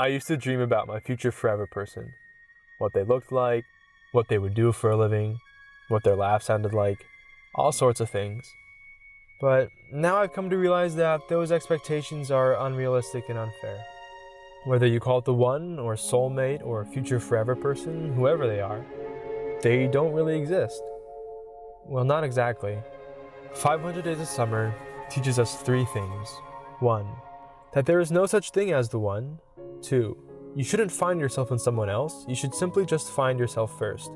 I used to dream about my future forever person. What they looked like, what they would do for a living, what their laugh sounded like, all sorts of things. But now I've come to realize that those expectations are unrealistic and unfair. Whether you call it the one, or soulmate, or future forever person, whoever they don't really exist. Well, not exactly. 500 Days of Summer teaches us three things. 1. That there is no such thing as the one. 2. You shouldn't find yourself in someone else, you should simply just find yourself first.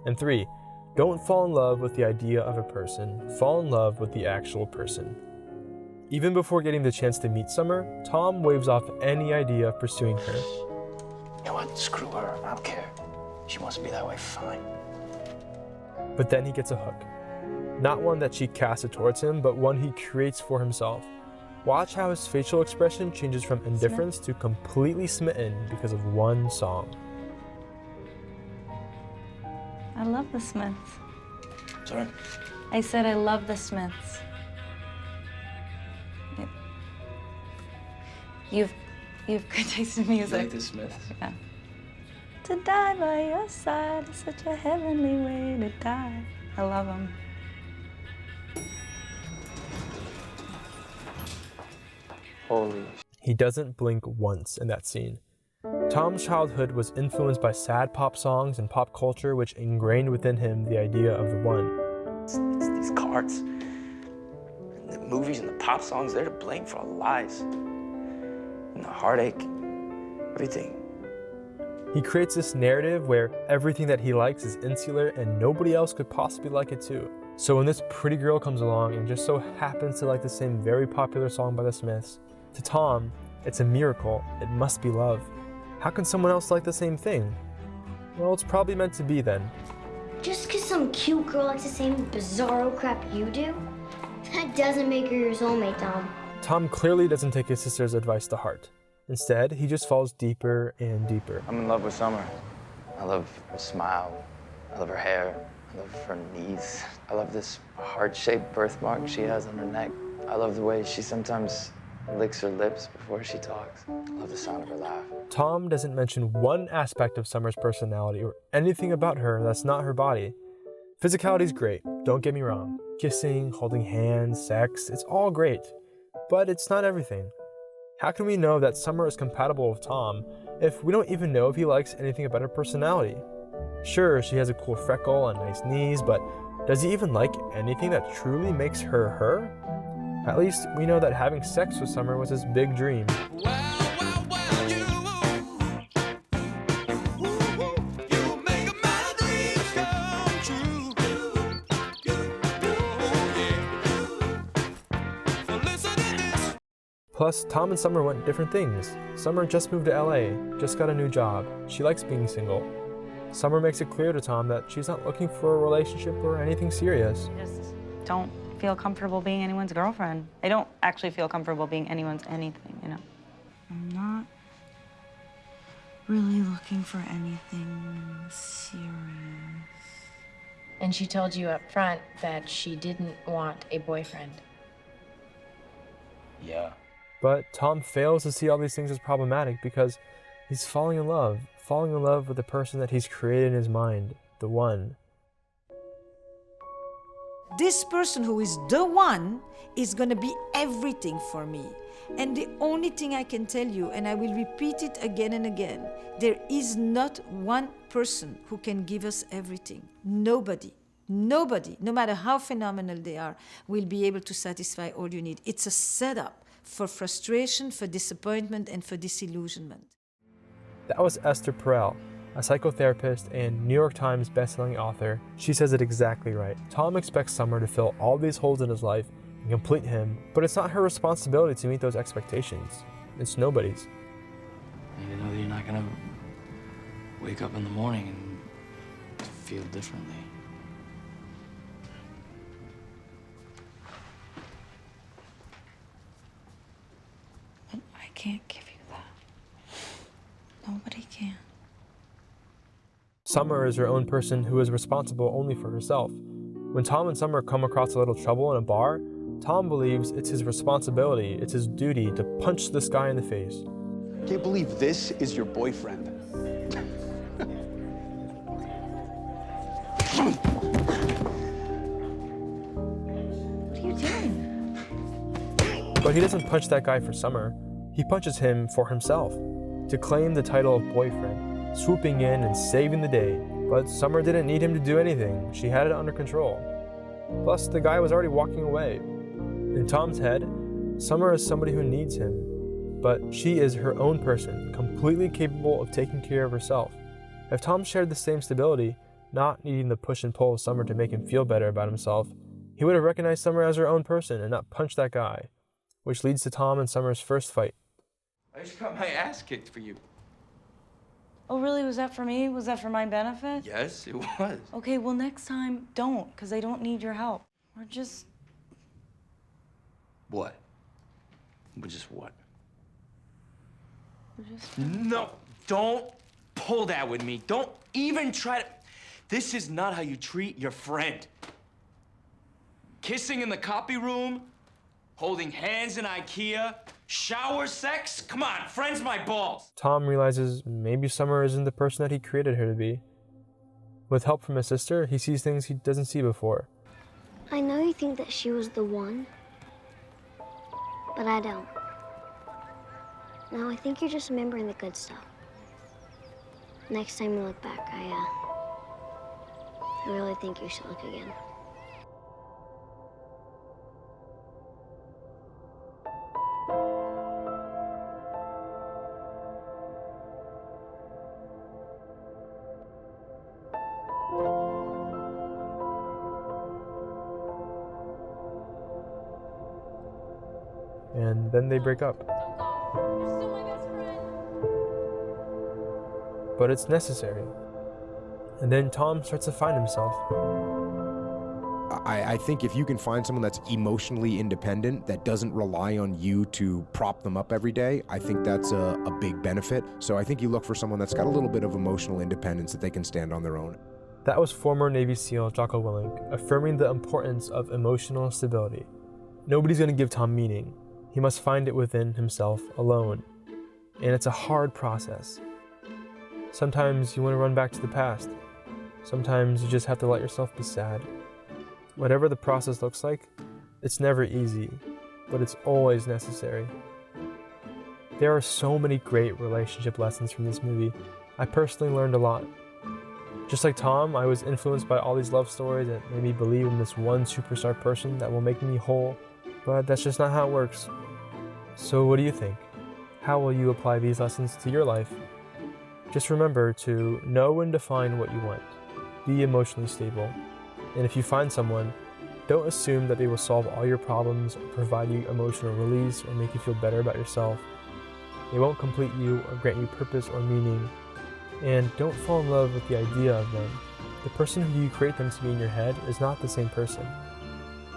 And 3. Don't fall in love with the idea of a person, fall in love with the actual person. Even before getting the chance to meet Summer, Tom waves off any idea of pursuing her. You know what? Screw her. I don't care. She wants to be that way, fine. But then he gets a hook. Not one that she casted towards him, but one he creates for himself. Watch how his facial expression changes from indifference to completely smitten because of one song. I love the Smiths. Sorry? I said I love the Smiths. You've good taste in music. You like the Smiths? Yeah. To die by your side is such a heavenly way to die. I love them. Holy. He doesn't blink once in that scene. Tom's childhood was influenced by sad pop songs and pop culture, which ingrained within him the idea of the one. It's these cards. And the movies and the pop songs, they're to blame for all the lies. And the heartache. Everything. He creates this narrative where everything that he likes is insular and nobody else could possibly like it too. So when this pretty girl comes along and just so happens to like the same very popular song by the Smiths, to Tom, it's a miracle. It must be love. How can someone else like the same thing? Well, it's probably meant to be then. Just because some cute girl likes the same bizarro crap you do, that doesn't make her your soulmate, Tom. Tom clearly doesn't take his sister's advice to heart. Instead, he just falls deeper and deeper. I'm in love with Summer. I love her smile. I love her hair. I love her knees. I love this heart-shaped birthmark she has on her neck. I love the way she sometimes licks her lips before she talks. I love the sound of her laugh. Tom doesn't mention one aspect of Summer's personality or anything about her that's not her body. Physicality's great, don't get me wrong. Kissing, holding hands, sex, it's all great. But it's not everything. How can we know that Summer is compatible with Tom if we don't even know if he likes anything about her personality? Sure, she has a cool freckle and nice knees, but does he even like anything that truly makes her her? At least we know that having sex with Summer was his big dream. Plus, Tom and Summer went different things. Summer just moved to LA, just got a new job. She likes being single. Summer makes it clear to Tom that she's not looking for a relationship or anything serious. Just don't feel comfortable being anyone's girlfriend. I don't actually feel comfortable being anyone's anything, you know? I'm not really looking for anything serious. And she told you up front that she didn't want a boyfriend. Yeah. But Tom fails to see all these things as problematic because he's falling in love with the person that he's created in his mind, the one. This person who is the one is going to be everything for me. And the only thing I can tell you, and I will repeat it again and again, there is not one person who can give us everything. Nobody, no matter how phenomenal they are, will be able to satisfy all you need. It's a setup for frustration, for disappointment, and for disillusionment. That was Esther Perel, a psychotherapist and New York Times bestselling author. She says it exactly right. Tom expects Summer to fill all these holes in his life and complete him, but it's not her responsibility to meet those expectations. It's nobody's. You know that you're not gonna wake up in the morning and feel differently. But I can't give you that. Nobody can. Summer is her own person who is responsible only for herself. When Tom and Summer come across a little trouble in a bar, Tom believes it's his responsibility, it's his duty to punch this guy in the face. Can't believe this is your boyfriend. What are you doing? But he doesn't punch that guy for Summer. He punches him for himself, to claim the title of boyfriend, swooping in and saving the day. But Summer didn't need him to do anything. She had it under control. Plus, the guy was already walking away. In Tom's head, Summer is somebody who needs him, but she is her own person, completely capable of taking care of herself. If Tom shared the same stability, not needing the push and pull of Summer to make him feel better about himself, he would have recognized Summer as her own person and not punched that guy, which leads to Tom and Summer's first fight. I just got my ass kicked for you. Oh, really? Was that for me? Was that for my benefit? Yes, it was. Okay, well, next time, don't, because I don't need your help. Or just... What? Just what? just... No, don't pull that with me. Don't even try to... This is not how you treat your friend. Kissing in the copy room, holding hands in IKEA, shower sex? Come on, friend's my balls. Tom realizes maybe Summer isn't the person that he created her to be. With help from his sister, he sees things he doesn't see before. I know you think that she was the one, but I don't. No, I think you're just remembering the good stuff. Next time you look back, I really think you should look again. And then they break up. But it's necessary. And then Tom starts to find himself. I think if you can find someone that's emotionally independent, that doesn't rely on you to prop them up every day, I think that's a big benefit. So I think you look for someone that's got a little bit of emotional independence that they can stand on their own. That was former Navy SEAL Jocko Willink affirming the importance of emotional stability. Nobody's going to give Tom meaning. He must find it within himself alone. And it's a hard process. Sometimes you want to run back to the past. Sometimes you just have to let yourself be sad. Whatever the process looks like, it's never easy, but it's always necessary. There are so many great relationship lessons from this movie. I personally learned a lot. Just like Tom, I was influenced by all these love stories that made me believe in this one superstar person that will make me whole, but that's just not how it works. So what do you think? How will you apply these lessons to your life? Just remember to know and define what you want. Be emotionally stable. And if you find someone, don't assume that they will solve all your problems or provide you emotional release or make you feel better about yourself. They won't complete you or grant you purpose or meaning. And don't fall in love with the idea of them. The person who you create them to be in your head is not the same person.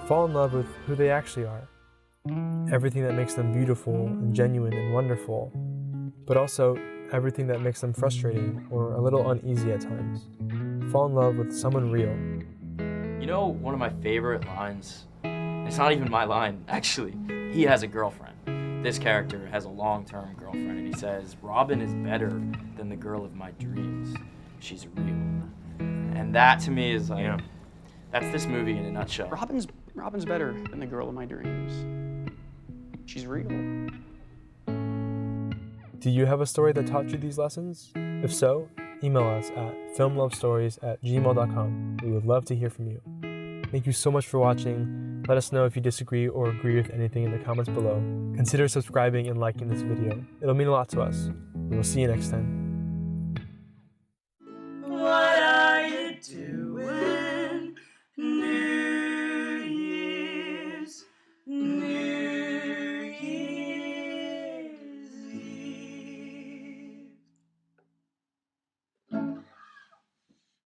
Fall in love with who they actually are. Everything that makes them beautiful and genuine and wonderful, but also everything that makes them frustrating or a little uneasy at times. Fall in love with someone real. You know, one of my favorite lines, it's not even my line, actually. He has a girlfriend. This character has a long-term girlfriend, and he says, Robin is better than the girl of my dreams. She's real. And that, to me, is like, that's this movie in a nutshell. Robin's better than the girl of my dreams. She's real. Do you have a story that taught you these lessons? If so, email us at filmlovestories@gmail.com. We would love to hear from you. Thank you so much for watching. Let us know if you disagree or agree with anything in the comments below. Consider subscribing and liking this video. It'll mean a lot to us. We will see you next time.